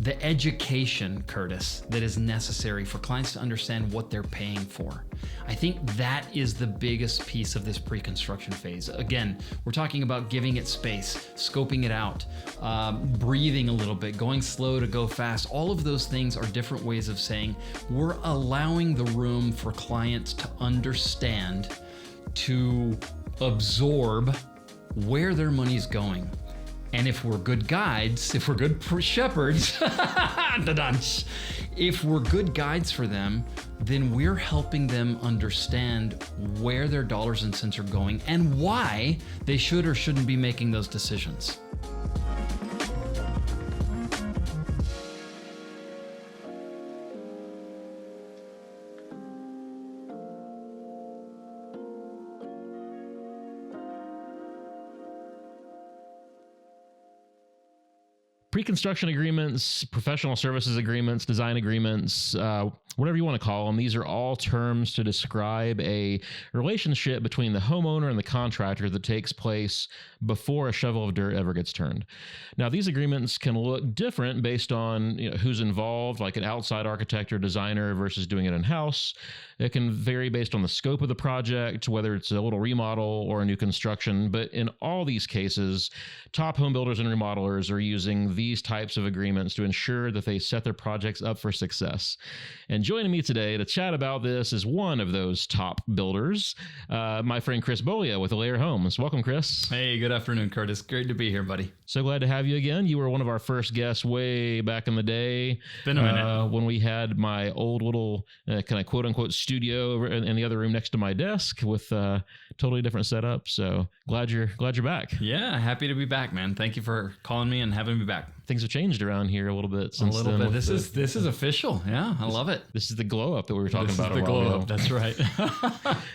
the education, Curtis, that is necessary for clients to understand what they're paying for. I think that is the biggest piece of this pre-construction phase. Again, we're talking about giving it space, scoping it out, breathing a little bit, going slow to go fast. All of those things are different ways of saying we're allowing the room for clients to understand, to absorb where their money's going. And if we're good guides, if we're good shepherds, if we're good guides for them, then we're helping them understand where their dollars and cents are going and why they should or shouldn't be making those decisions. Pre-construction agreements, professional services agreements, design agreements, whatever you want to call them, these are all terms to describe a relationship between the homeowner and the contractor that takes place before a shovel of dirt ever gets turned. Now, these agreements can look different based on who's involved, like an outside architect or designer versus doing it in-house. It can vary based on the scope of the project, whether it's a little remodel or a new construction. But in all these cases, top home builders and remodelers are using these types of agreements to ensure that they set their projects up for success. And joining me today to chat about this is one of those top builders, my friend Chris Bolio with Alair Homes. Welcome, Chris. Hey, good afternoon, Curtis. Great to be here, buddy. So glad to have you again. You were one of our first guests way back in the day. Been a minute. When we had my old little kind of quote unquote studio in the other room next to my desk with totally different setup. So glad you're back. Yeah, happy to be back, man. Thank you for calling me and having me back. Things have changed around here a little bit since then. A little bit. This is official. Yeah, I love it. This is the glow up that we were talking about. This is the glow up. That's right.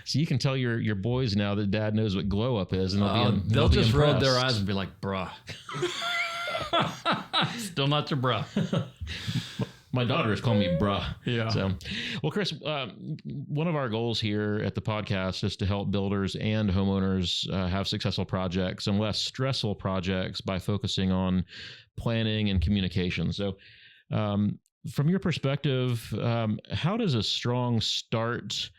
So you can tell your boys now that Dad knows what glow up is, and they'll just roll their eyes and be like, "Bruh." Still not your bruh. My daughter is calling me bruh. Yeah. So, well, Chris, one of our goals here at the podcast is to help builders and homeowners have successful projects and less stressful projects by focusing on planning and communication. So, from your perspective, how does a strong start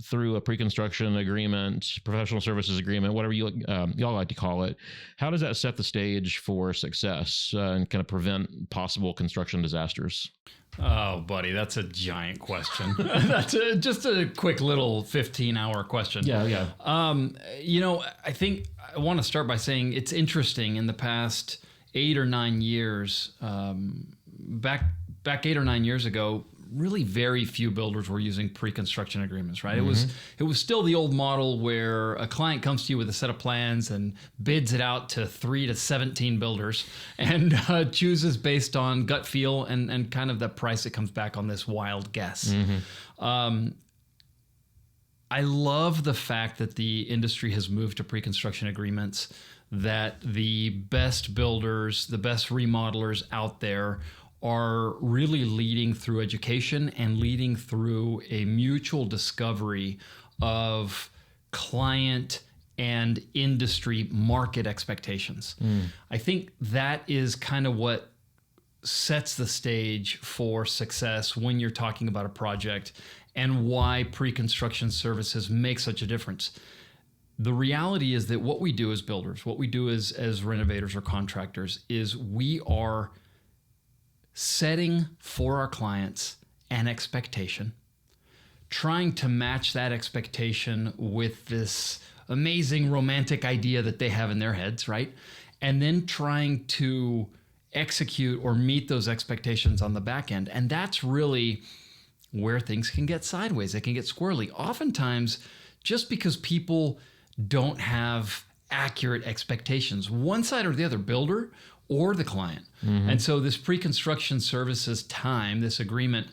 through a pre-construction agreement, professional services agreement, whatever y'all like to call it, how does that set the stage for success and kind of prevent possible construction disasters? Oh, buddy, that's a giant question. That's just a quick little 15-hour question. Yeah. I think I want to start by saying it's interesting in the past 8 or 9 years, back 8 or 9 years ago, really very few builders were using pre-construction agreements, right? Mm-hmm. It was still the old model where a client comes to you with a set of plans and bids it out to 3 to 17 builders and chooses based on gut feel and kind of the price that comes back on this wild guess. Mm-hmm. I love the fact that the industry has moved to pre-construction agreements, that the best builders, the best remodelers out there are really leading through education and leading through a mutual discovery of client and industry market expectations. I think that is kind of what sets the stage for success when you're talking about a project and why pre-construction services make such a difference. The reality is that what we do as builders, what we do as renovators or contractors, is we are setting for our clients an expectation, trying to match that expectation with this amazing romantic idea that they have in their heads, right? And then trying to execute or meet those expectations on the back end. And that's really where things can get sideways. They can get squirrely. Oftentimes, just because people don't have accurate expectations, one side or the other, builder or the client. Mm-hmm. And so this pre-construction services time, this agreement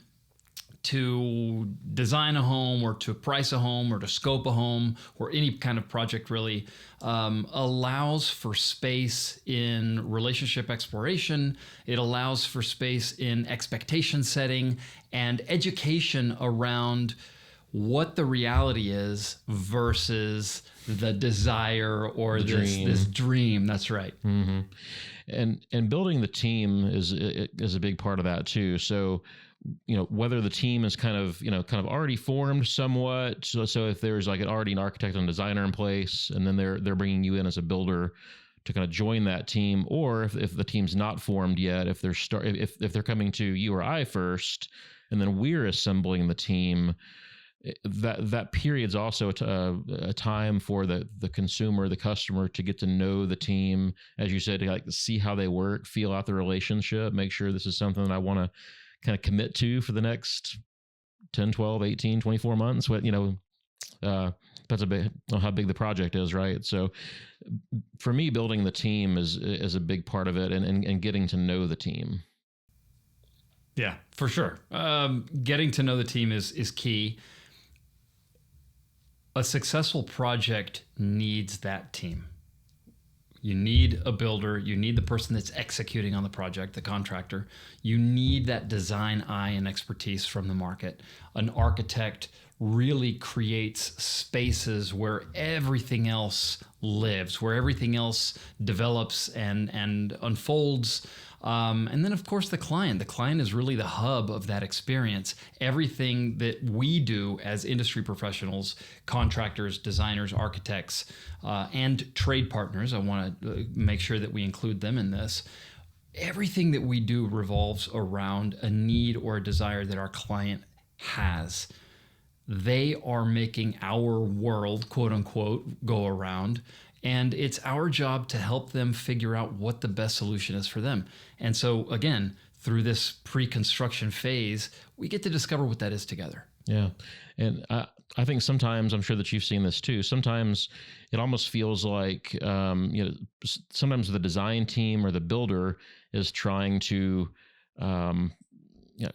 to design a home or to price a home or to scope a home or any kind of project really allows for space in relationship exploration. It allows for space in expectation setting and education around what the reality is versus the desire or this dream. That's right. Mm-hmm. And building the team is a big part of that too. So, whether the team is kind of already formed somewhat. So if there's like already an architect and designer in place, and then they're bringing you in as a builder to kind of join that team, or if the team's not formed yet, if they're coming to you or I first, and then we're assembling the team, that period's also a time for the consumer, the customer, to get to know the team, as you said, to like see how they work, feel out the relationship, make sure this is something that I want to kind of commit to for the next 10, 12, 18, 24 months. That's how big the project is, right? So for me, building the team is a big part of it, and getting to know the team. Yeah, for sure. Getting to know the team is key. A successful project needs that team. You need a builder. You need the person that's executing on the project, the contractor. You need that design eye and expertise from the market. An architect really creates spaces where everything else lives, where everything else develops and unfolds. And then, of course, the client. The client is really the hub of that experience. Everything that we do as industry professionals, contractors, designers, architects, and trade partners, I want to make sure that we include them in this. Everything that we do revolves around a need or a desire that our client has. They are making our world, quote unquote, go around. And it's our job to help them figure out what the best solution is for them. And so, again, through this pre-construction phase, we get to discover what that is together. Yeah. And I think sometimes, I'm sure that you've seen this too, sometimes it almost feels like, sometimes the design team or the builder is trying to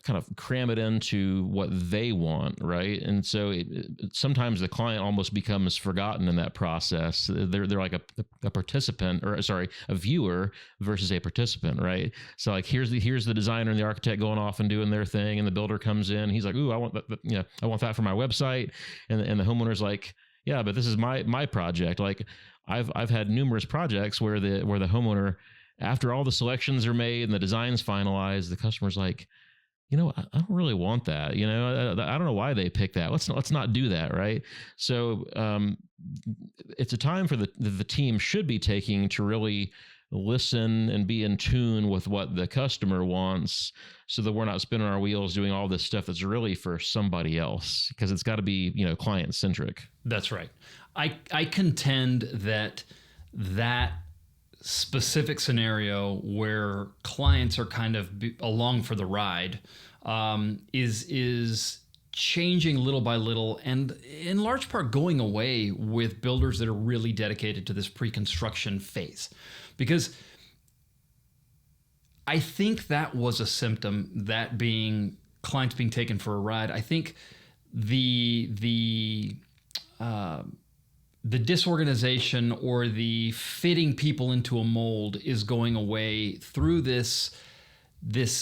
kind of cram it into what they want, right? And so sometimes the client almost becomes forgotten in that process. They're like a participant, or sorry, a viewer versus a participant, right? So like here's the designer and the architect going off and doing their thing, and the builder comes in. He's like, "Ooh, I want that, I want that for my website," and the homeowner's like, "Yeah, but this is my project." Like I've had numerous projects where the homeowner, after all the selections are made and the design's finalized, the customer's like, I don't really want that. I don't know why they picked that. Let's not do that, right? So it's a time for the team should be taking to really listen and be in tune with what the customer wants, so that we're not spinning our wheels doing all this stuff that's really for somebody else, because it's got to be client centric. That's right. I contend that specific scenario where clients are kind of along for the ride is changing little by little, and in large part going away with builders that are really dedicated to this pre-construction phase. Because I think that was a symptom, that being clients being taken for a ride. I think the disorganization or the fitting people into a mold is going away through this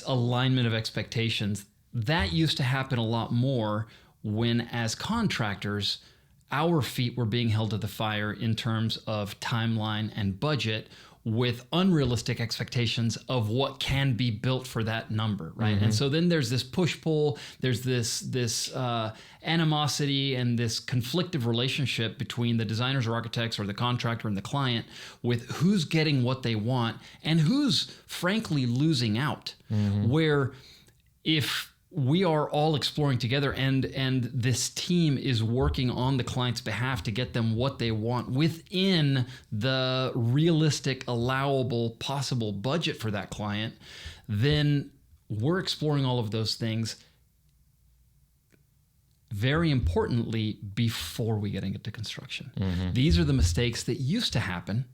alignment of expectations. That used to happen a lot more when, as contractors, our feet were being held to the fire in terms of timeline and budget, with unrealistic expectations of what can be built for that number, right? Mm-hmm. And so then there's this push-pull, there's this animosity and this conflictive relationship between the designers or architects or the contractor and the client, with who's getting what they want and who's frankly losing out. Mm-hmm. Where if we are all exploring together and this team is working on the client's behalf to get them what they want within the realistic, allowable, possible budget for that client, then we're exploring all of those things, very importantly, before we get into construction. Mm-hmm. These are the mistakes that used to happen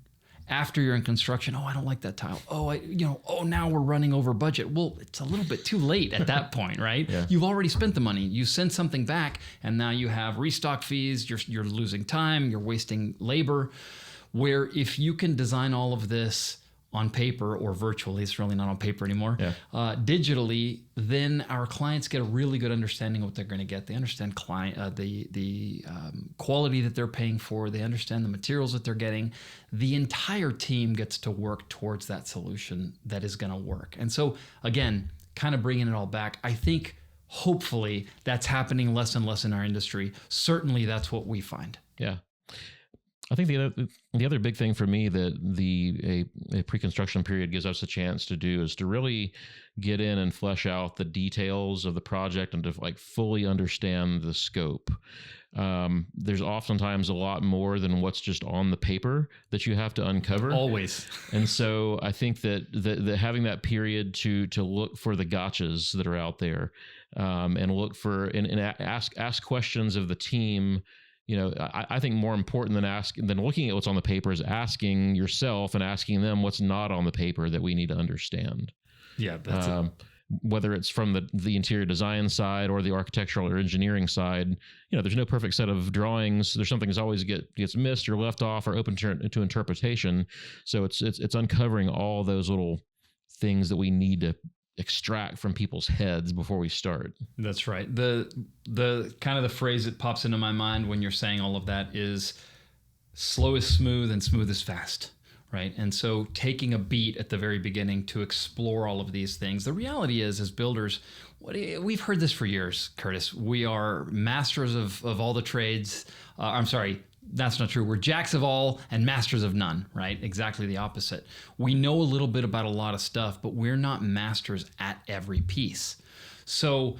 after you're in construction. Oh, I don't like that tile. Oh, now we're running over budget. Well, it's a little bit too late at that point, right? Yeah. You've already spent the money. You send something back, and now you have restock fees. You're losing time. You're wasting labor. Where if you can design all of this on paper or virtually, it's really not on paper anymore, Yeah. digitally, then our clients get a really good understanding of what they're going to get. They understand the quality that they're paying for. They understand the materials that they're getting. The entire team gets to work towards that solution that is going to work. And so, again, kind of bringing it all back, I think hopefully that's happening less and less in our industry. Certainly that's what we find. Yeah. I think the other big thing for me that a pre-construction period gives us a chance to do is to really get in and flesh out the details of the project and to like fully understand the scope. There's oftentimes a lot more than what's just on the paper that you have to uncover. Always. And so I think that having that period to look for the gotchas that are out there, and look for and ask questions of the team. You know, I think more important than looking at what's on the paper is asking yourself and asking them what's not on the paper that we need to understand. Yeah, that's it. Whether it's from the interior design side or the architectural or engineering side, you know, there's no perfect set of drawings. There's something that's always gets missed or left off or open to interpretation. So it's uncovering all those little things that we need to extract from people's heads before we start. That's right. The kind of the phrase that pops into my mind when you're saying all of that is slow is smooth and smooth is fast, right? And so taking a beat at the very beginning to explore all of these things. The reality is, as builders, we've heard this for years, Curtis. We are masters of all the trades. I'm sorry, that's not true. We're jacks of all and masters of none, right? Exactly the opposite. We know a little bit about a lot of stuff, but we're not masters at every piece. So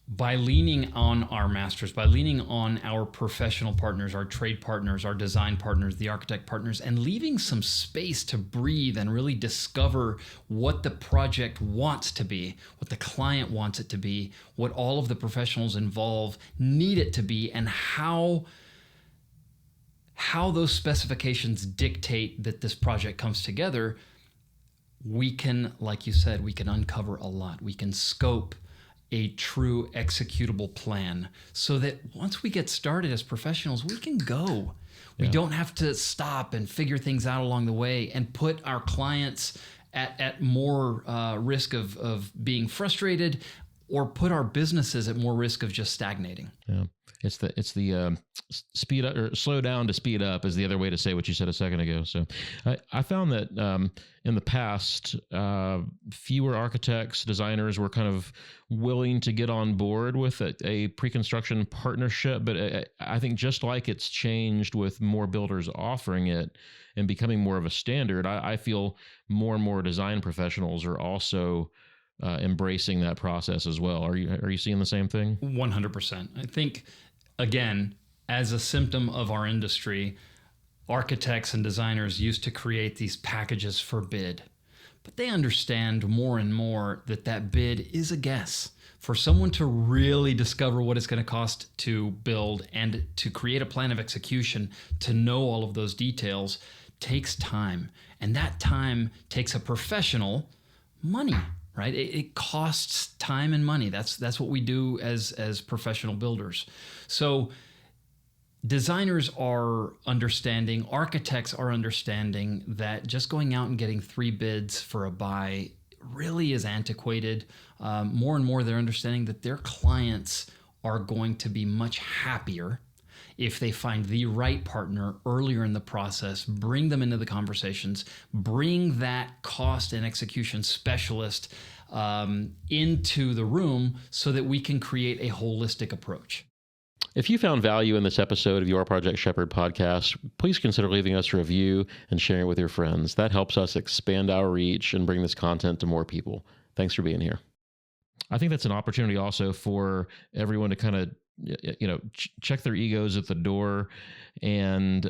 by leaning on our masters, by leaning on our professional partners, our trade partners, our design partners, the architect partners, and leaving some space to breathe and really discover what the project wants to be, what the client wants it to be, what all of the professionals involved need it to be, and how those specifications dictate that this project comes together, we can, like you said, we can uncover a lot. We can scope a true executable plan so that once we get started as professionals, we can go. We don't have to stop and figure things out along the way and put our clients at more risk of being frustrated, or put our businesses at more risk of just stagnating. Yeah. It's the speed up or slow down to speed up is the other way to say what you said a second ago. So I found that in the past, fewer architects, designers were kind of willing to get on board with a pre-construction partnership. But I think just like it's changed with more builders offering it and becoming more of a standard, I feel more and more design professionals are also embracing that process as well. Are you seeing the same thing? 100%. I think, again, as a symptom of our industry, architects and designers used to create these packages for bid, but they understand more and more that bid is a guess. For someone to really discover what it's going to cost to build and to create a plan of execution, to know all of those details, takes time. And that time takes a professional money. Right? It costs time and money. That's what we do as professional builders. So designers are understanding, architects are understanding that just going out and getting 3 bids for a buy really is antiquated. More and more they're understanding that their clients are going to be much happier if they find the right partner earlier in the process, bring them into the conversations, bring that cost and execution specialist into the room so that we can create a holistic approach. If you found value in this episode of Your Project Shepherd podcast, please consider leaving us a review and sharing it with your friends. That helps us expand our reach and bring this content to more people. Thanks for being here. I think that's an opportunity also for everyone to kind of check their egos at the door, and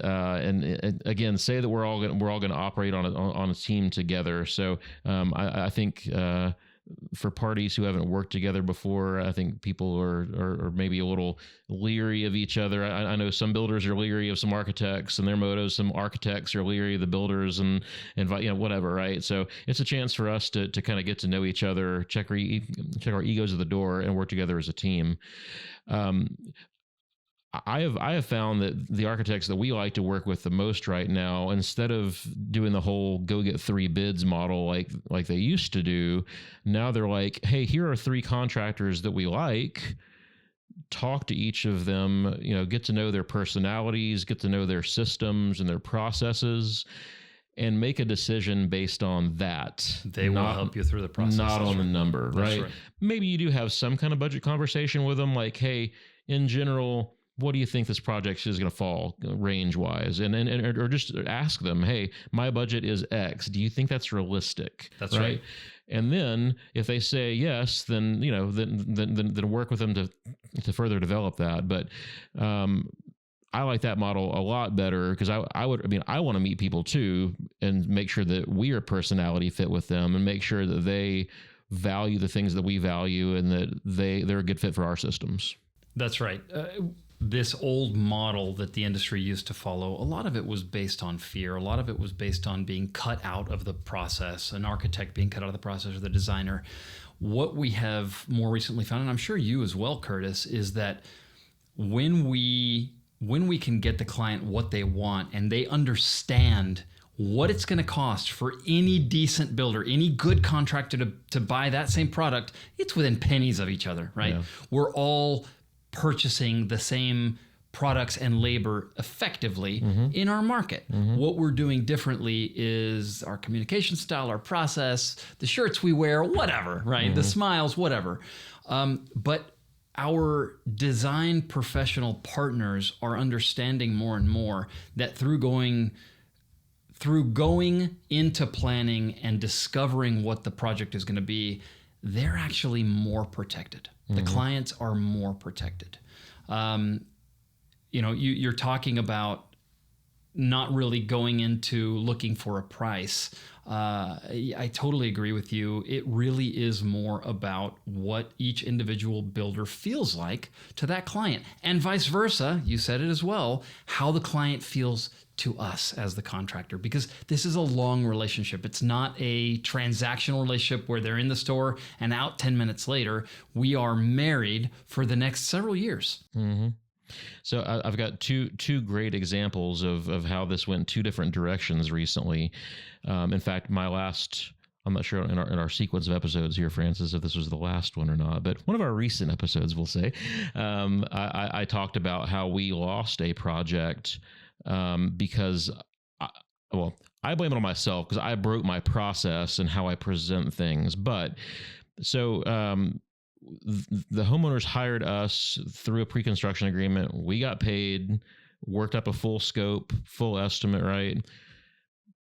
again say that we're all going to operate on a team together. So I think for parties who haven't worked together before, I think people are maybe a little leery of each other. I know some builders are leery of some architects and their mottos. Some architects are leery of the builders and whatever, right? So it's a chance for us to kind of get to know each other, check our egos at the door, and work together as a team. I have found that the architects that we like to work with the most right now, instead of doing the whole go get 3 bids model like they used to do, now they're like, hey, here are 3 contractors that we like. Talk to each of them, get to know their personalities, get to know their systems and their processes, and make a decision based on that. They will help you through the process. Not on the number, right? Right. Maybe you do have some kind of budget conversation with them, like, hey, in general, what do you think this project is going to fall range wise? Or just ask them, hey, my budget is X. Do you think that's realistic? That's right. And then if they say yes, then, then work with them to further develop that. But, I like that model a lot better because I want to meet people too and make sure that we are personality fit with them and make sure that they value the things that we value and that they're a good fit for our systems. That's right. This old model that the industry used to follow, a lot of it was based on fear. A lot of it was based on being cut out of the process, an architect being cut out of the process or the designer. What we have more recently found, and I'm sure you as well, Curtis, is that when we can get the client what they want and they understand what it's going to cost for any decent builder, any good contractor to buy that same product, it's within pennies of each other, right? Yeah. We're all purchasing the same products and labor effectively in our market. What we're doing differently is our communication style, our process, the shirts we wear, whatever, right? The smiles, whatever. But our design professional partners are understanding more and more that through going into planning and discovering what the project is going to be, they're actually more protected. The clients are more protected. You're talking about not really going into looking for a price. I totally agree with you. It really is more about what each individual builder feels like to that client, and vice versa. You said it as well, how the client feels to us as the contractor, because this is a long relationship. It's not a transactional relationship where they're in the store and out 10 minutes later. We are married for the next several years. So I've got two great examples of how this went 2 different directions recently. In fact, I'm not sure in our sequence of episodes here, Francis, if this was the last one or not, but one of our recent episodes, we'll say, I talked about how we lost a project because I blame it on myself because I broke my process and how I present things. But so the homeowners hired us through a pre-construction agreement. We got paid, worked up a full scope, full estimate, right?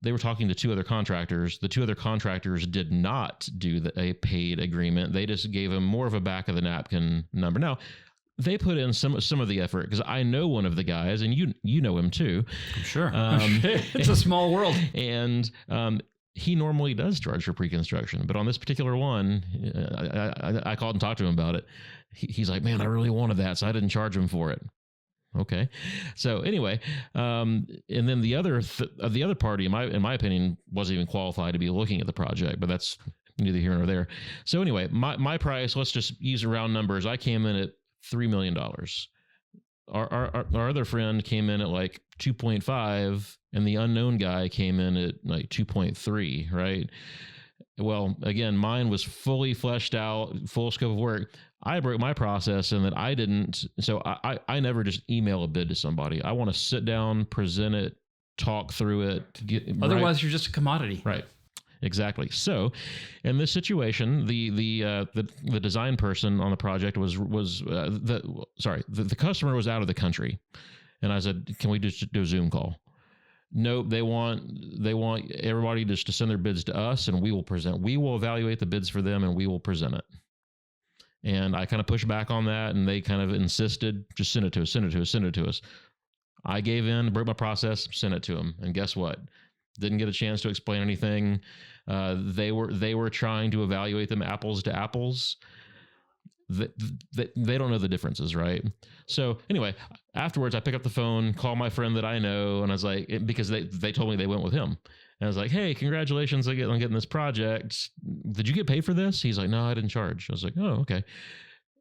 They were talking to 2 other contractors. The 2 other contractors did not do a paid agreement. They just gave them more of a back of the napkin number. Now, they put in some of the effort because I know one of the guys, and you know him too. Sure. It's a small world. And he normally does charge for pre-construction, but on this particular one, I called and talked to him about it. He's like, man, I really wanted that, so I didn't charge him for it. Okay. So anyway, and then the other party, in my opinion, wasn't even qualified to be looking at the project, but that's neither here nor there. So anyway, my price, let's just use round numbers. I came in at $3 million. Our other friend came in at like 2.5, and the unknown guy came in at like 2.3, right? Well, again, mine was fully fleshed out, full scope of work. I broke my process in that I didn't. So I never just email a bid to somebody. I want to sit down, present it, talk through it. Otherwise, you're just a commodity. Right. Exactly. So, in this situation, the design person on the project the customer was out of the country, and I said, "Can we just do a Zoom call?" Nope. They want everybody just to send their bids to us, and we will present. We will evaluate the bids for them, and we will present it. And I kind of pushed back on that, and they kind of insisted, "Just send it to us, send it to us, send it to us." I gave in, broke my process, sent it to them, and guess what? Didn't get a chance to explain anything. They were trying to evaluate them apples to apples. They don't know the differences, right? So anyway, afterwards, I pick up the phone, call my friend that I know, and I was like, because they told me they went with him. And I was like, hey, congratulations on getting this project. Did you get paid for this? He's like, no, I didn't charge. I was like, oh, okay.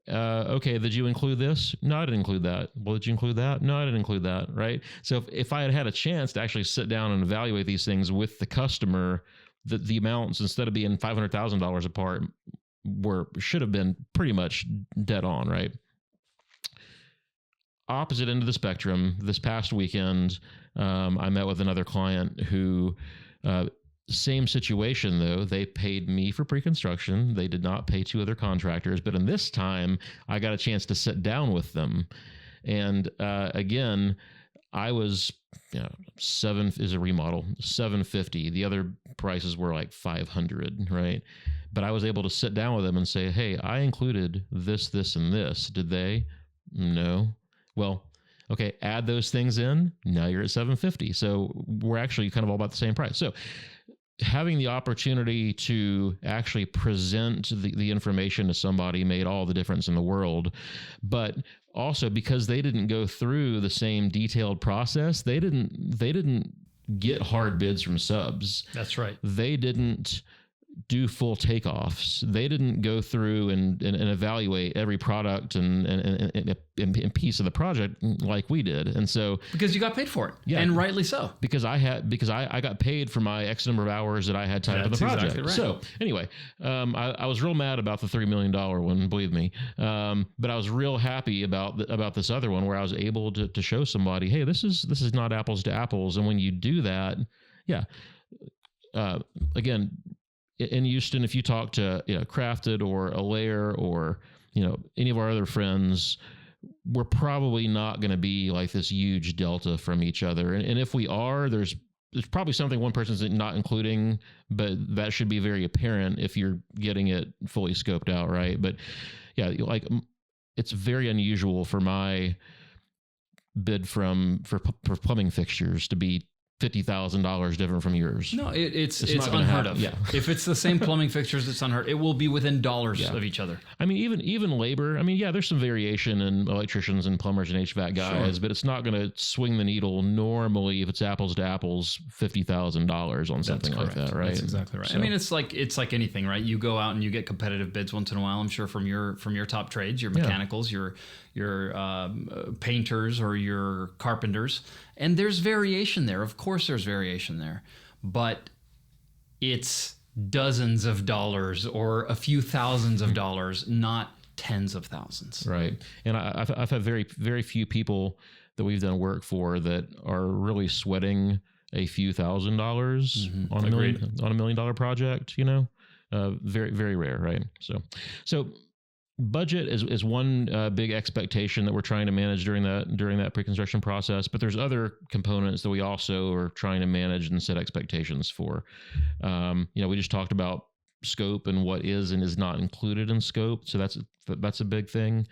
okay, did you include this? No, I didn't include that. Well, did you include that? No, I didn't include that. Right. So if I had had a chance to actually sit down and evaluate these things with the customer, the amounts, instead of being $500,000 apart, should have been pretty much dead on. Right. Opposite end of the spectrum, this past weekend, I met with another client who, same situation though. They paid me for pre-construction. They did not pay two other contractors, but in this time, I got a chance to sit down with them. And again, I was, is a remodel, $750. The other prices were like $500, right? But I was able to sit down with them and say, hey, I included this, this, and this. Did they? No. Well, okay, add those things in. Now you're at $750. So we're actually kind of all about the same price. So having the opportunity to actually present the information to somebody made all the difference in the world. But also because they didn't go through the same detailed process, they didn't get hard bids from subs. That's right. They didn't do full takeoffs. They didn't go through and evaluate every product and piece of the project like we did. And so because you got paid for it, yeah, and rightly so. Because I got paid for my X number of hours that I had time for the project. Exactly right. So anyway, I was real mad about the $3 million one, believe me. But I was real happy about this other one where I was able to show somebody, hey, this is not apples to apples. And when you do that, yeah, again, in Houston, if you talk to Crafted or Alair or any of our other friends, we're probably not going to be like this huge delta from each other. And if we are, there's probably something one person's not including, but that should be very apparent if you're getting it fully scoped out, right? But yeah, like it's very unusual for my bid for plumbing fixtures to be $50,000 different from yours. No, it's not unheard of. Yeah. If it's the same plumbing fixtures, it's unheard. It will be within dollars of each other. I mean, even labor. I mean, yeah, there's some variation in electricians and plumbers and HVAC guys, Sure. but it's not going to swing the needle normally if it's apples to apples, $50,000 on something like that, right? That's exactly right. So, I mean, it's like anything, right? You go out and you get competitive bids once in a while. I'm sure from your top trades, your mechanicals, your painters or your carpenters, and there's variation there. Of course, there's variation there, but it's dozens of dollars or a few thousands of dollars, not tens of thousands. Right. And I've had very, very few people that we've done work for that are really sweating a few $1,000s on a $1 million project, very, very rare. Right. So budget is one big expectation that we're trying to manage during that pre-construction process, but there's other components that we also are trying to manage and set expectations for. We just talked about scope and what is and is not included in scope, so that's a big thing.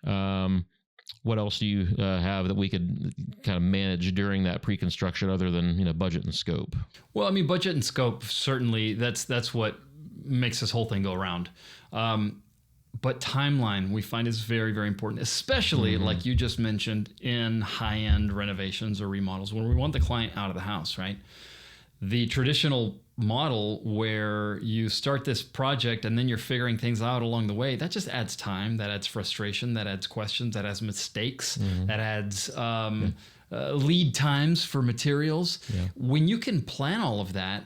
What else do you have that we could kind of manage during that pre-construction other than budget and scope? Well, I mean, budget and scope, certainly that's what makes this whole thing go around. But timeline we find is very, very important, especially like you just mentioned in high-end renovations or remodels when we want the client out of the house, right? The traditional model where you start this project and then you're figuring things out along the way, that just adds time, that adds frustration, that adds questions, that adds mistakes, that adds lead times for materials. Yeah. When you can plan all of that,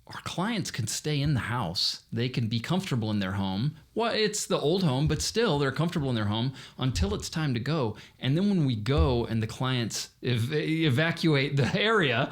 our clients can stay in the house. They can be comfortable in their home. Well, it's the old home, but still they're comfortable in their home until it's time to go. And then when we go and the clients evacuate the area,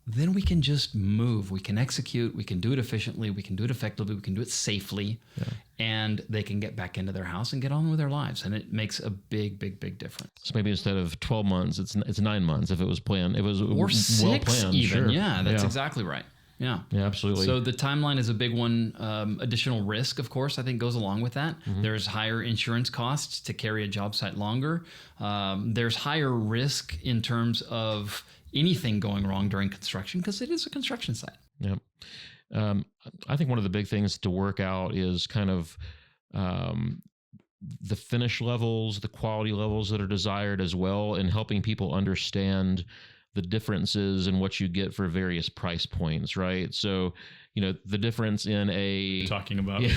then we can just move. We can execute. We can do it efficiently. We can do it effectively. We can do it safely. Yeah. And they can get back into their house and get on with their lives. And it makes a big, big, big difference. So maybe instead of 12 months, it's 9 months if it was planned. It was or 6 well planned, even. Sure. Yeah, that's exactly right. Yeah. Yeah, absolutely. So the timeline is a big one. Additional risk, of course, I think goes along with that. There's higher insurance costs to carry a job site longer. There's higher risk in terms of anything going wrong during construction because it is a construction site. Yep. I think one of the big things to work out is kind of the finish levels, the quality levels that are desired as well, and helping people understand the differences in what you get for various price points, right? So, the difference in a talking about. Yeah,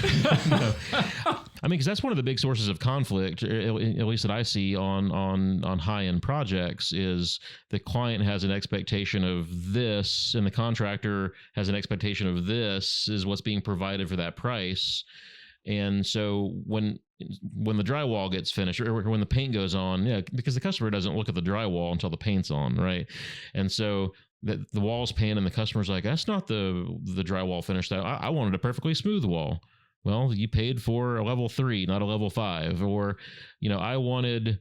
I mean, because that's one of the big sources of conflict, at least that I see on high end projects, is the client has an expectation of this, and the contractor has an expectation of this is what's being provided for that price. And so when the drywall gets finished or when the paint goes on, because the customer doesn't look at the drywall until the paint's on, right? And so the wall's painted and the customer's like, that's not the drywall finish. I wanted a perfectly smooth wall. Well, you paid for a level 3, not a level 5. Or, I wanted,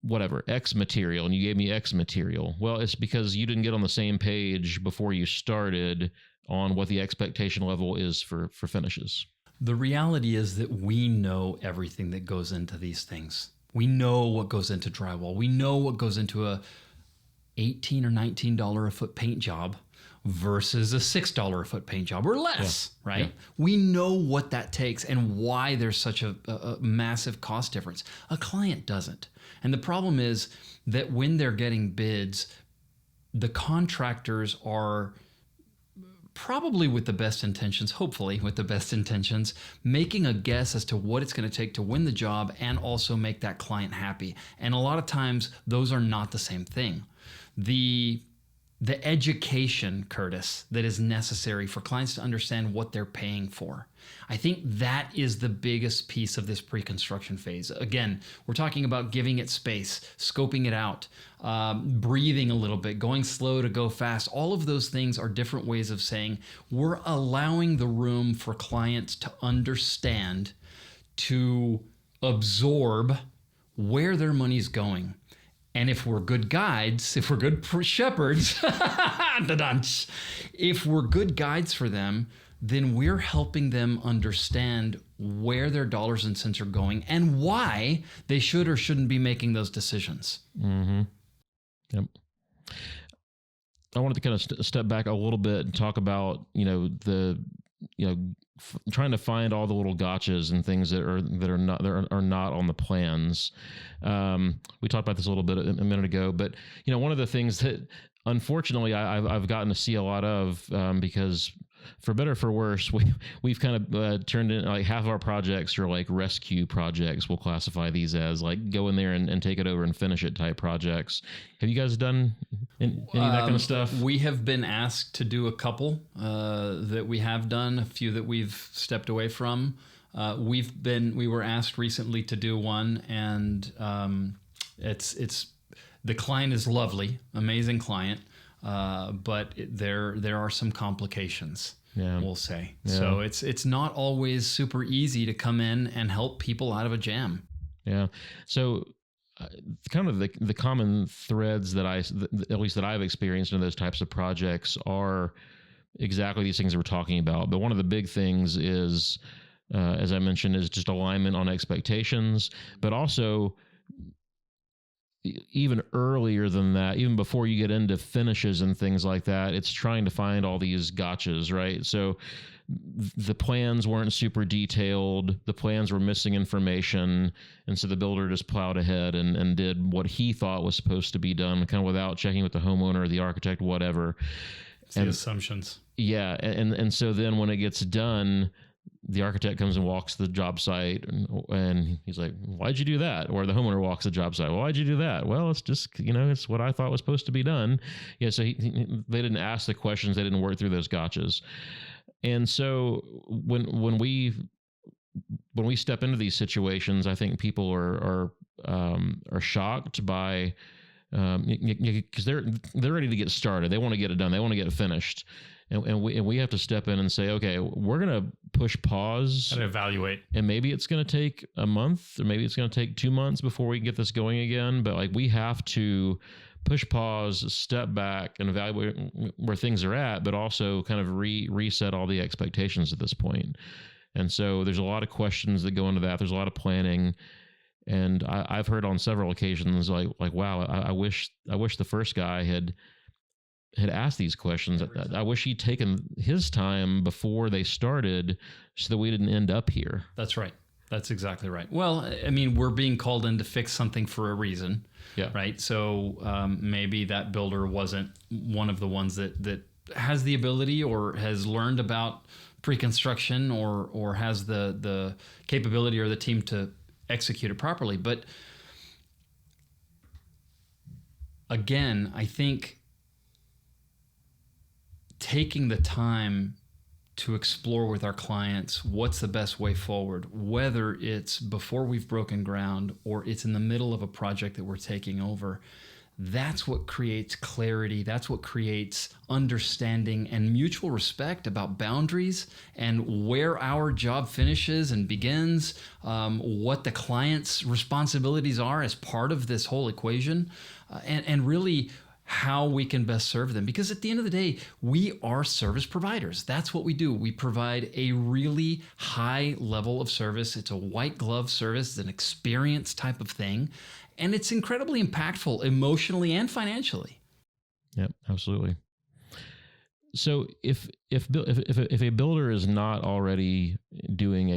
whatever, X material, and you gave me X material. Well, it's because you didn't get on the same page before you started on what the expectation level is for finishes. The reality is that we know everything that goes into these things. We know what goes into drywall. We know what goes into a $18 or $19 a foot paint job versus a $6 a foot paint job or less, right? Yeah. We know what that takes and why there's such a massive cost difference. A client doesn't. And the problem is that when they're getting bids, the contractors are probably with the best intentions, hopefully with the best intentions, making a guess as to what it's going to take to win the job and also make that client happy. And a lot of times those are not the same thing. The education, Curtis, that is necessary for clients to understand what they're paying for. I think that is the biggest piece of this pre-construction phase. Again, we're talking about giving it space, scoping it out, breathing a little bit, going slow to go fast. All of those things are different ways of saying we're allowing the room for clients to understand, to absorb where their money's going. And if we're good guides, if we're good shepherds, if we're good guides for them, then we're helping them understand where their dollars and cents are going and why they should or shouldn't be making those decisions. Mm-hmm. Yep. I wanted to kind of step back a little bit and talk about, trying to find all the little gotchas and things that are not on the plans. We talked about this a little bit a minute ago, but one of the things that unfortunately I've gotten to see a lot of, because for better or for worse, we've kind of turned in like half of our projects are like rescue projects. We'll classify these as like go in there and take it over and finish it type projects. Have you guys done any of that kind of stuff? We have been asked to do a couple that we have done, a few that we've stepped away from. We were asked recently to do one, and it's the client is lovely, amazing client. But there are some complications, we'll say. Yeah. So it's not always super easy to come in and help people out of a jam. Yeah. So kind of the common threads that at least that I've experienced in those types of projects are exactly these things that we're talking about. But one of the big things is, as I mentioned, is just alignment on expectations, but also even earlier than that, even before you get into finishes and things like that, it's trying to find all these gotchas, right? So the plans weren't super detailed. The plans were missing information. And so the builder just plowed ahead and did what he thought was supposed to be done, kind of without checking with the homeowner or the architect, whatever. It's the assumptions. Yeah. And so then when it gets done, the architect comes and walks the job site and he's like, why'd you do that? Or the homeowner walks the job site. Well, why'd you do that? Well, it's just, it's what I thought was supposed to be done. Yeah. So they didn't ask the questions. They didn't work through those gotchas. And so when we step into these situations, I think people are shocked by, because they're ready to get started. They want to get it done. They want to get it finished. And we have to step in and say, okay, we're going to push pause and evaluate. And maybe it's going to take a month, or maybe it's going to take 2 months before we can get this going again. But like, we have to push pause, step back, and evaluate where things are at, but also kind of reset all the expectations at this point. And so there's a lot of questions that go into that. There's a lot of planning. And I've heard on several occasions, like, wow, I wish the first guy had asked these questions. I wish he'd taken his time before they started so that we didn't end up here. That's right. That's exactly right. Well, I mean, we're being called in to fix something for a reason, Yeah. right? So maybe that builder wasn't one of the ones that has the ability or has learned about pre-construction or has the capability or the team to execute it properly. But again, I think taking the time to explore with our clients what's the best way forward, whether it's before we've broken ground or it's in the middle of a project that we're taking over, that's what creates clarity. That's what creates understanding and mutual respect about boundaries and where our job finishes and begins, what the client's responsibilities are as part of this whole equation, and really how we can best serve them. Because at the end of the day, we are service providers. That's what we do. We provide a really high level of service. It's a white glove service. It's an experience type of thing. And it's incredibly impactful emotionally and financially. Yep, absolutely. So if a builder is not already doing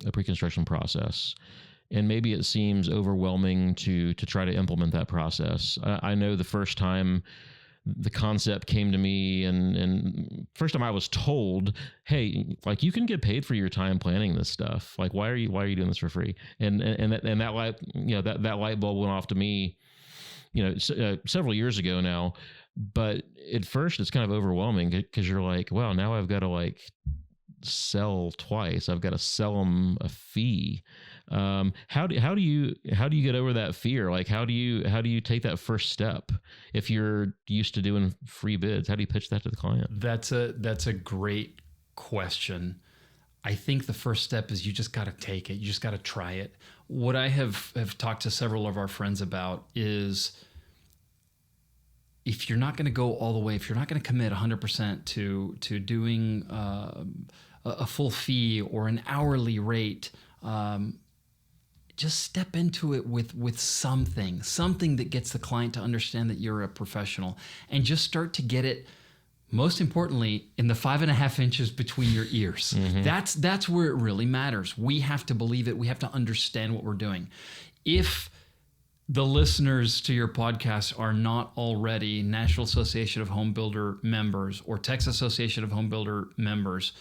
a pre-construction process, and maybe it seems overwhelming to try to implement that process. I know the first time the concept came to me, and first time I was told, "Hey, like you can get paid for your time planning this stuff. Like, why are you doing this for free?" And that light, that light bulb went off to me, several years ago now. But at first, it's kind of overwhelming because you're like, "Wow, now I've got to like sell twice. I've got to sell them a fee." How do you get over that fear? Like, how do you take that first step if you're used to doing free bids? How do you pitch that to the client? That's a great question. I think the first step is you just got to take it. You just got to try it. What I have talked to several of our friends about is if you're not going to go all the way, if you're not going to commit 100% to doing a full fee or an hourly rate, just step into it with something that gets the client to understand that you're a professional, and just start to get it, most importantly, in the 5.5 inches between your ears. Mm-hmm. That's where it really matters. We have to believe it. We have to understand what we're doing. If the listeners to your podcast are not already National Association of Home Builder members or Texas Association of Home Builder members,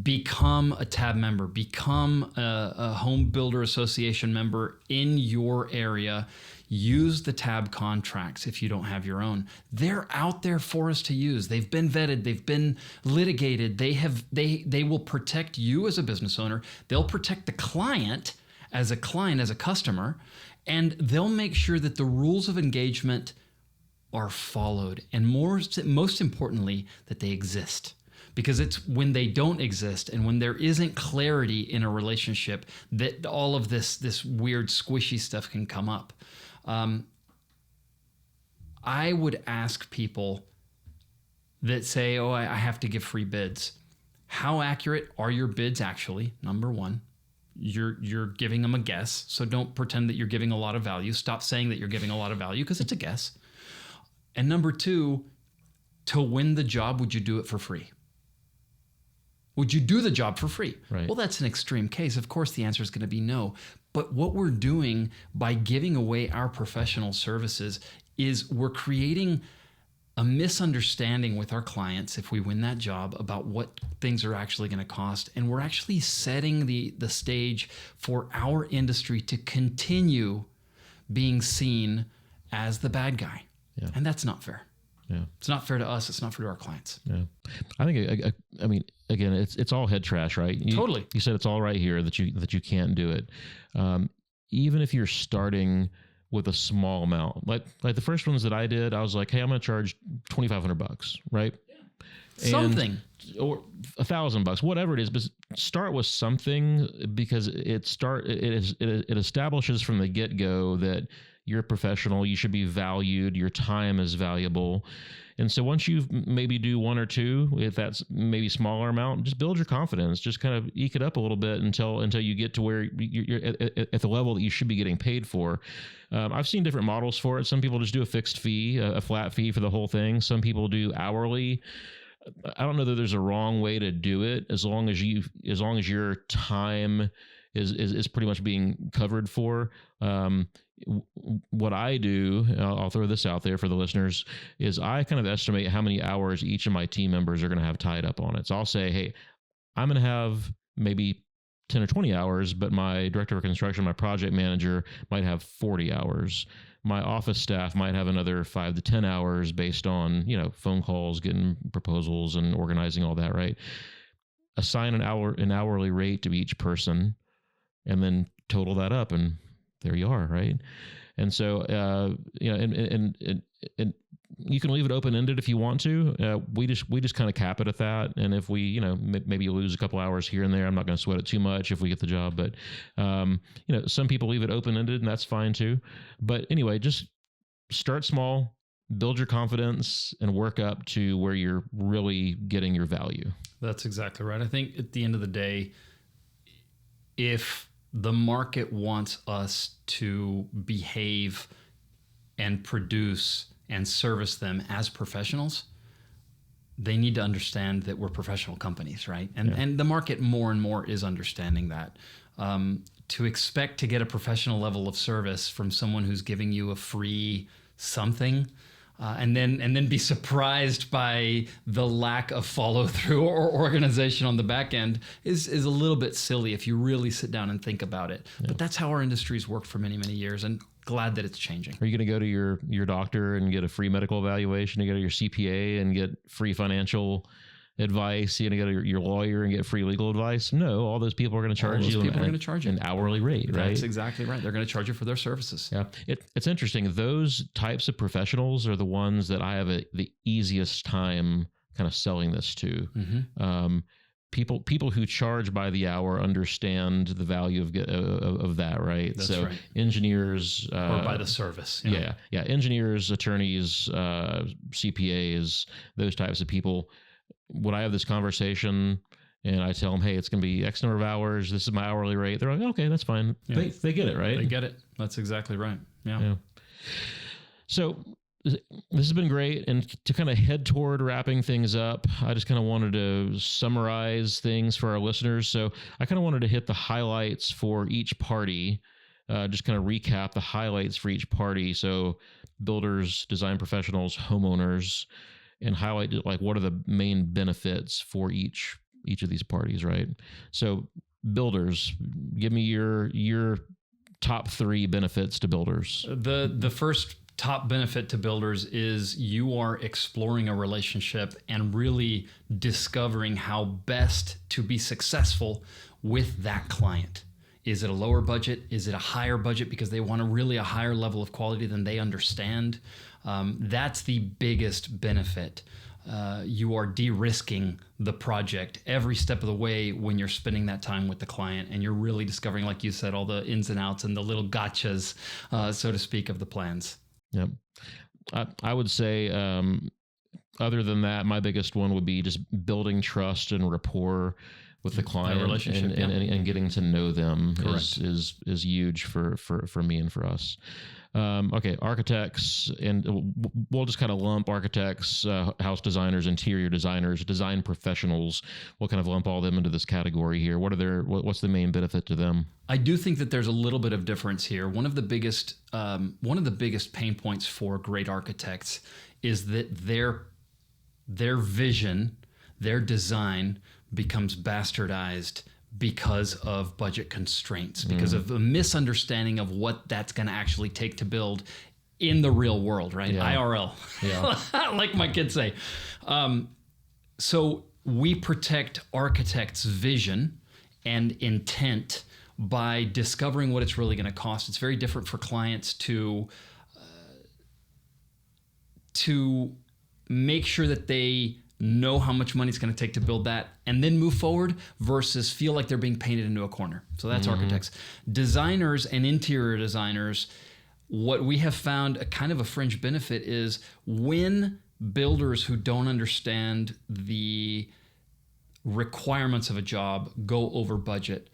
become a tab member, become a Home Builder Association member in your area. Use the tab contracts if you don't have your own. They're out there for us to use. They've been vetted. They've been litigated. They will protect you as a business owner. They'll protect the client, as a customer, and they'll make sure that the rules of engagement are followed. And most importantly, that they exist. Because it's when they don't exist and when there isn't clarity in a relationship that all of this weird squishy stuff can come up. I would ask people that say, "Oh, I have to give free bids." How accurate are your bids actually? Number one, you're giving them a guess, so don't pretend that you're giving a lot of value. Stop saying that you're giving a lot of value because it's a guess. And number two, to win the job, would you do it for free? Would you do the job for free? Right. Well, that's an extreme case. Of course, the answer is going to be no. But what we're doing by giving away our professional services is we're creating a misunderstanding with our clients if we win that job about what things are actually going to cost. And we're actually setting the stage for our industry to continue being seen as the bad guy. Yeah. And that's not fair. Yeah. It's not fair to us. It's not fair to our clients. Yeah. I think, I mean, again, it's all head trash, right? Totally. You said it's all right here that you can't do it. Even if you're starting with a small amount, like the first ones that I did, I was like, "Hey, I'm going to charge $2,500, right? Yeah. Something. Or $1,000, whatever it is, but start with something, because it establishes from the get-go that you're a professional, you should be valued, your time is valuable. And so once you maybe do one or two, if that's maybe smaller amount, just build your confidence, just kind of eke it up a little bit until you get to where you're at the level that you should be getting paid for. I've seen different models for it. Some people just do a fixed fee, a flat fee for the whole thing. Some people do hourly. I don't know that there's a wrong way to do it, as long as your time is pretty much being covered for. What I do, I'll throw this out there for the listeners, is I kind of estimate how many hours each of my team members are going to have tied up on it. So I'll say, hey, I'm going to have maybe 10 or 20 hours, but my director of construction, my project manager might have 40 hours. My office staff might have another 5 to 10 hours based on, phone calls, getting proposals and organizing all that, right? Assign an hourly rate to each person and then total that up, and there you are, right? And so, and you can leave it open-ended if you want to. We just kind of cap it at that. And if we, maybe you lose a couple hours here and there, I'm not going to sweat it too much if we get the job. But, some people leave it open-ended, and that's fine too. But anyway, just start small, build your confidence, and work up to where you're really getting your value. That's exactly right. I think at the end of the day, if the market wants us to behave and produce and service them as professionals, they need to understand that we're professional companies, right? And the market more and more is understanding that. To expect to get a professional level of service from someone who's giving you a free something, and then be surprised by the lack of follow through or organization on the back end is a little bit silly if you really sit down and think about it. Yeah. But that's how our industry's worked for many, many years, and glad that it's changing. Are you going to go to your doctor and get a free medical evaluation? You go to your CPA and get free financial advice? You're going to go to your lawyer and get free legal advice? No, all those people are going to charge you an hourly rate, right? That's exactly right. They're going to charge you for their services. Yeah, it's interesting. Those types of professionals are the ones that I have the easiest time kind of selling this to. Mm-hmm. People who charge by the hour understand the value of that, right? That's so right. Engineers or by the service. Yeah. Engineers, attorneys, CPAs, those types of people. When I have this conversation and I tell them, hey, it's going to be X number of hours, this is my hourly rate, they're like, okay, that's fine. Yeah. They get it, right? They get it. That's exactly right. Yeah. So this has been great. And to kind of head toward wrapping things up, I just kind of wanted to summarize things for our listeners. So I kind of wanted to hit the highlights for each party, just kind of recap the highlights for each party. So builders, design professionals, homeowners, and highlight like what are the main benefits for each of these parties, right? So builders, give me your top 3 benefits to builders. The first top benefit to builders is you are exploring a relationship and really discovering how best to be successful with that client. Is it a lower budget? Is it a higher budget because they want a higher level of quality than they understand? That's the biggest benefit. You are de-risking the project every step of the way when you're spending that time with the client, and you're really discovering, like you said, all the ins and outs and the little gotchas, so to speak, of the plans. Yep. I would say, other than that, my biggest one would be just building trust and rapport with the client and getting to know them is huge for me and for us. Okay, architects, and we'll just kind of lump architects, house designers, interior designers, design professionals. We'll kind of lump all them into this category here. What's the main benefit to them? I do think that there's a little bit of difference here. One of the biggest pain points for great architects is that their vision, their design becomes bastardized because of budget constraints, because of a misunderstanding of what that's going to actually take to build in the real world, right? Yeah. IRL, like my kids say. So we protect architects' vision and intent by discovering what it's really going to cost. It's very different for clients to make sure that they know how much money it's going to take to build that and then move forward versus feel like they're being painted into a corner. So that's architects. Designers and interior designers, what we have found a kind of a fringe benefit is when builders who don't understand the requirements of a job go over budget,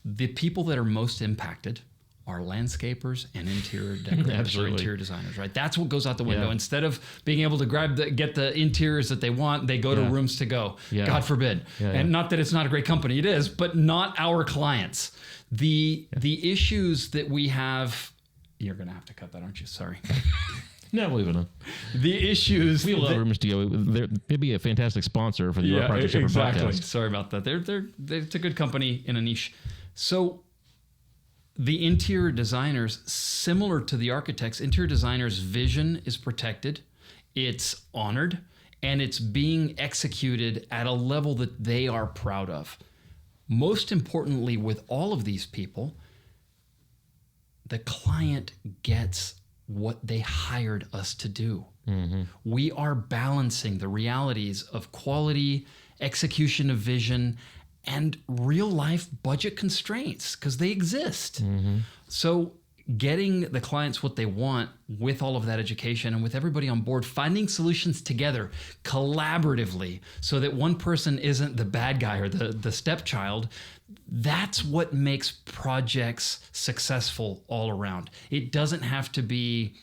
the people that are most impacted are landscapers and interior decorators or Absolutely. interior designers, right? That's what goes out the window. Yeah. Instead of being able to get the interiors that they want, they go to Rooms to Go. Yeah. God forbid. Yeah, and not that it's not a great company, it is, but not our clients. The issues that we have, you're going to have to cut that, aren't you? Sorry. No, leave it on. The issues. We love Rooms to Go. They'd be a fantastic sponsor for the Your Project Shepherd podcast. Sorry about that. It's a good company in a niche. So the interior designers, similar to the architects, interior designers' vision is protected, it's honored, and it's being executed at a level that they are proud of. Most importantly, with all of these people, the client gets what they hired us to do. Mm-hmm. We are balancing the realities of quality, execution of vision, and real life budget constraints, because they exist. Mm-hmm. So getting the clients what they want with all of that education and with everybody on board, finding solutions together collaboratively so that one person isn't the bad guy or the stepchild, that's what makes projects successful all around. It doesn't have to be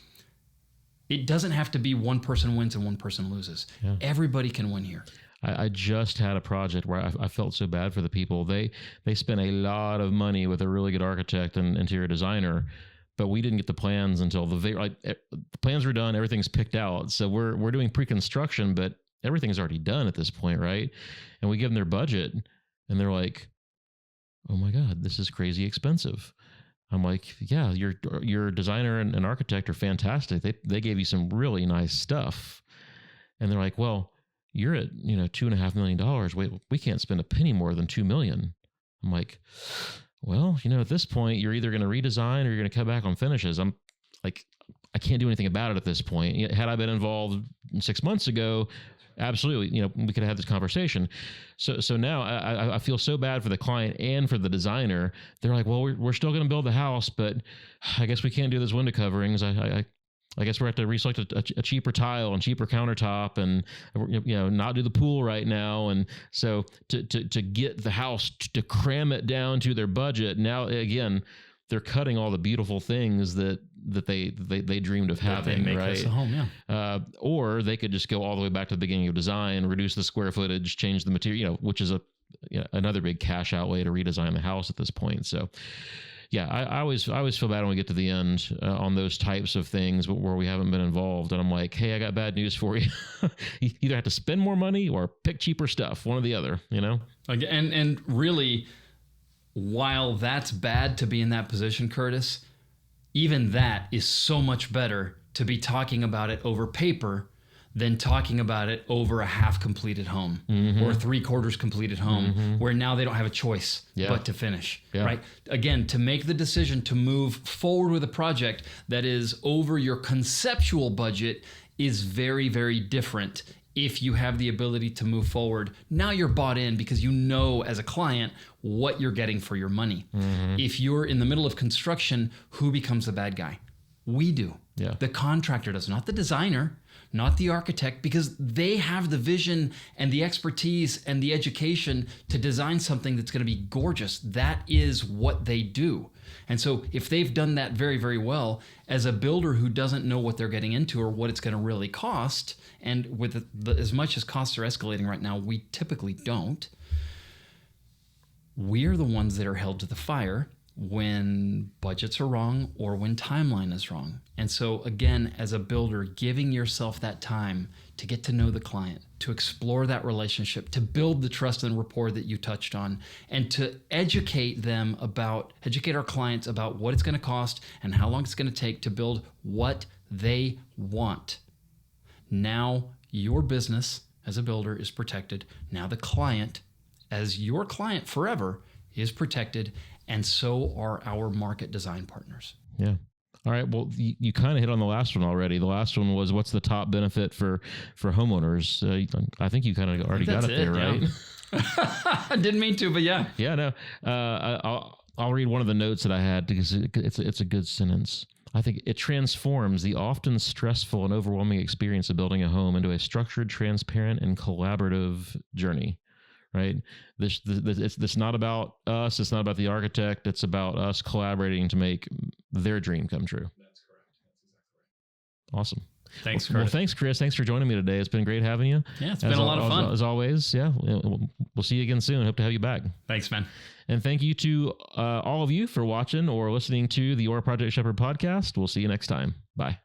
one person wins and one person loses. Yeah. Everybody can win here. I just had a project where I felt so bad for the people. They spent a lot of money with a really good architect and interior designer, but we didn't get the plans until the plans were done. Everything's picked out. So we're doing pre-construction, but everything's already done at this point, right? And we give them their budget, and they're like, "Oh my God, this is crazy expensive." I'm like, "Yeah, your designer and architect are fantastic. They gave you some really nice stuff." And they're like, "Well, you're at, $2.5 million. We can't spend a penny more than $2 million. I'm like, "Well, at this point, you're either going to redesign or you're going to cut back on finishes." I'm like, I can't do anything about it at this point. Had I been involved 6 months ago, absolutely, we could have had this conversation. So now I feel so bad for the client and for the designer. They're like, "Well, we're still going to build the house, but I guess we can't do those window coverings. I guess we're going to have to reselect a cheaper tile and cheaper countertop and, not do the pool right now." And so to get the house, to cram it down to their budget, now, again, they're cutting all the beautiful things that they dreamed of having, they make right? This a home, yeah. Or they could just go all the way back to the beginning of design, reduce the square footage, change the material, which is another big cash outlay to redesign the house at this point. So, yeah, I always feel bad when we get to the end on those types of things where we haven't been involved. And I'm like, "Hey, I got bad news for you. You either have to spend more money or pick cheaper stuff, one or the other, And really, while that's bad to be in that position, Curtis, even that is so much better to be talking about it over paper than talking about it over a half completed home or a 3/4 completed home where now they don't have a choice but to finish, right? Again, to make the decision to move forward with a project that is over your conceptual budget is very, very different. If you have the ability to move forward, now you're bought in because as a client what you're getting for your money. If you're in the middle of construction, who becomes the bad guy? We do. Yeah. The contractor does, not the designer, not the architect, because they have the vision and the expertise and the education to design something that's going to be gorgeous. That is what they do. And so if they've done that very, very well, as a builder who doesn't know what they're getting into or what it's going to really cost, and with as much as costs are escalating right now, we typically don't, we're the ones that are held to the fire when budgets are wrong or when timeline is wrong. And so again, as a builder, giving yourself that time to get to know the client, to explore that relationship, to build the trust and rapport that you touched on, and to educate our clients about what it's going to cost and how long it's going to take to build what they want. Now your business as a builder is protected. Now the client, as your client forever, is protected, and so are our market design partners. Yeah. All right. Well, you kind of hit on the last one already. The last one was, what's the top benefit for homeowners? I think you kind of already got it there, right? I didn't mean to, but yeah. Yeah, no. I'll read one of the notes that I had because it's a good sentence. I think it transforms the often stressful and overwhelming experience of building a home into a structured, transparent, and collaborative journey. right? It's not about us. It's not about the architect. It's about us collaborating to make their dream come true. That's correct. That's exactly right. Awesome. Thanks, Well, Curtis. thanks, Chris. Thanks for joining me today. It's been great having you. Yeah, it's been a lot of fun. As always, yeah. We'll see you again soon. Hope to have you back. Thanks, man. And thank you to all of you for watching or listening to the Your Project Shepherd podcast. We'll see you next time. Bye.